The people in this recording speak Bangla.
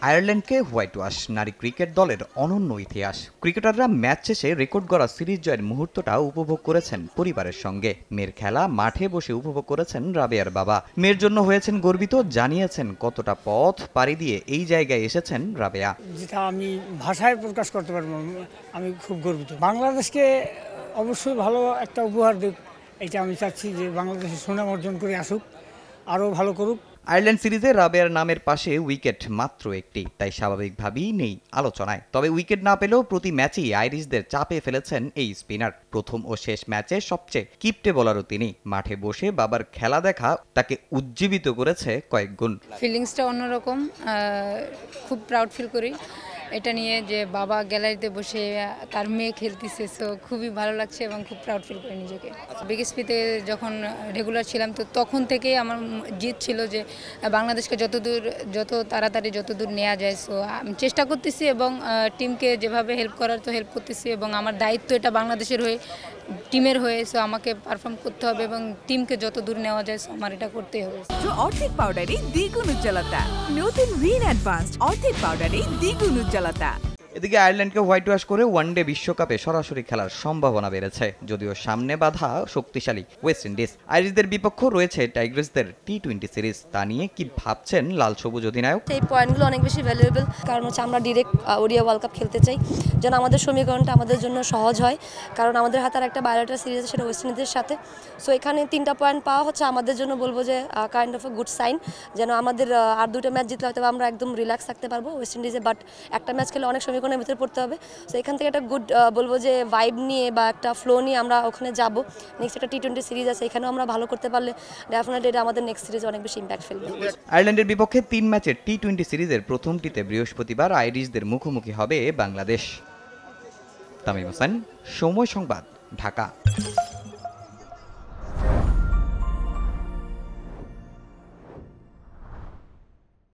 আয়ারল্যান্ডকে হোয়াইট ওয়াশ নারী ক্রিকেট দলের অনন্য ইতিহাস। ক্রিকেটাররা ম্যাচ শেষে রেকর্ড গড়া সিরিজ জয়ের মুহূর্তটা উপভোগ করেছেন পরিবারের সঙ্গে। মেয়ের খেলা মাঠে বসে উপভোগ করেছেন রাবেয়ার বাবা। মেয়ের জন্য হয়েছেন গর্বিত, জানিয়েছেন কতটা পথ পাড়ি দিয়ে এই জায়গায় এসেছেন রাবেয়া। যেটা আমি ভাষায় প্রকাশ করতে পারবো, আমি খুব গর্বিত। বাংলাদেশকে অবশ্যই ভালো একটা উপহার দেব, এটা আমি চাচ্ছি যে বাংলাদেশের সুনাম অর্জন করে আসুক, আরও ভালো করুক। আয়ারল্যান্ড সিরিজে রাবেয়ার নামের পাশে উইকেট মাত্র একটি, তাই স্বাভাবিকভাবেই নেই আলোচনায়। তবে উইকেট না পেলেও প্রতি ম্যাচেই আইরিশদের চাপে ফেলেছেন এই স্পিনার। প্রথম ও শেষ ম্যাচে সবচেয়ে কিপ্টে বোলারও তিনি। মাঠে বসে বাবার খেলা দেখা তাকে উজ্জীবিত করেছে কয়েক গুণ। ফিলিংসটা অন্যরকম, খুব প্রাউড ফিল করি এটা নিয়ে যে বাবা গ্যালারিতে বসে তার মেয়ে খেলতেছে, সো খুবই ভালো লাগছে এবং খুব প্রাউড ফিল করি নিজেকে। বিকেএসপিতে যখন রেগুলার ছিলাম তো তখন থেকেই আমার জিদ ছিল যে বাংলাদেশকে যত তাড়াতাড়ি যতদূর নেওয়া যায়। সো আমি চেষ্টা করতেছি এবং টিমকে যেভাবে হেল্প করার তো হেল্প করতেছি, এবং আমার দায়িত্ব এটা বাংলাদেশের হয়ে, টিমের হয়ে। সো আমাকে পারফর্ম করতে হবে এবং টিমকে যত দূর নেওয়া যায় সো আমার এটা করতেই হবে। অর্ধেক পাউডারে দ্বিগুণ উজ্জ্বলতা, নতুন রিন অ্যাডভান্সড অর্ধেক পাউডারে দ্বিগুণ উজ্জ্বলতা। এদিকে আয়ারল্যান্ডকে হোয়াইট ওয়াশ করে ওয়ানডে বিশ্বকাপে সরাসরি খেলার সম্ভাবনা বেড়েছে, যদিও সামনে বাধা শক্তিশালী ওয়েস্ট ইন্ডিজ। আইরিশদের বিপক্ষ রয়েছে টাইগ্রেসদের টি-20 সিরিজ। তা নিয়ে কি ভাবছেন লাল সবুজ অধিনায়ক? এই পয়েন্টগুলো অনেক বেশি ভ্যালুয়েবল, কারণ হচ্ছে আমরা ডিরেক্ট ওডিআই ওয়ার্ল্ড কাপ খেলতে চাই, যেন আমাদের সমীকরণটা আমাদের জন্য সহজ হয়। কারণ আমাদের হাতে একটা বায়োলেটার সিরিজ আছে, সেটা ওয়েস্ট ইন্ডিজের সাথে। সো এখানে 3টা পয়েন্ট পাওয়া হচ্ছে আমাদের জন্য, বলবো যে kind of a good sign, যেন আমাদের আর 2টা ম্যাচ জিতলে হয়তো আমরা একদম রিল্যাক্স থাকতে পারবো ওয়েস্ট ইন্ডিজে। বাট একটা ম্যাচ খেলে অনেক সমীকরণের ভিতরে পড়তে হবে। সো এখান থেকে একটা গুড বলবো যে ভাইব নিয়ে বা একটা ফ্লো নিয়ে আমরা ওখানে যাব। নেক্সট একটা টি-20 সিরিজ আছে, এখানেও আমরা ভালো করতে পারলে ডেফিনেটলি এটা আমাদের নেক্সট সিরিজে অনেক বেশি ইম্প্যাক্ট ফেলবে। আয়ারল্যান্ডের বিপক্ষে 3 ম্যাচের টি-20 সিরিজের প্রথমটিতে বৃহস্পতিবার আইরিশদের মুখোমুখি হবে বাংলাদেশ। তামিম হোসেন, সময় সংবাদ, ঢাকা।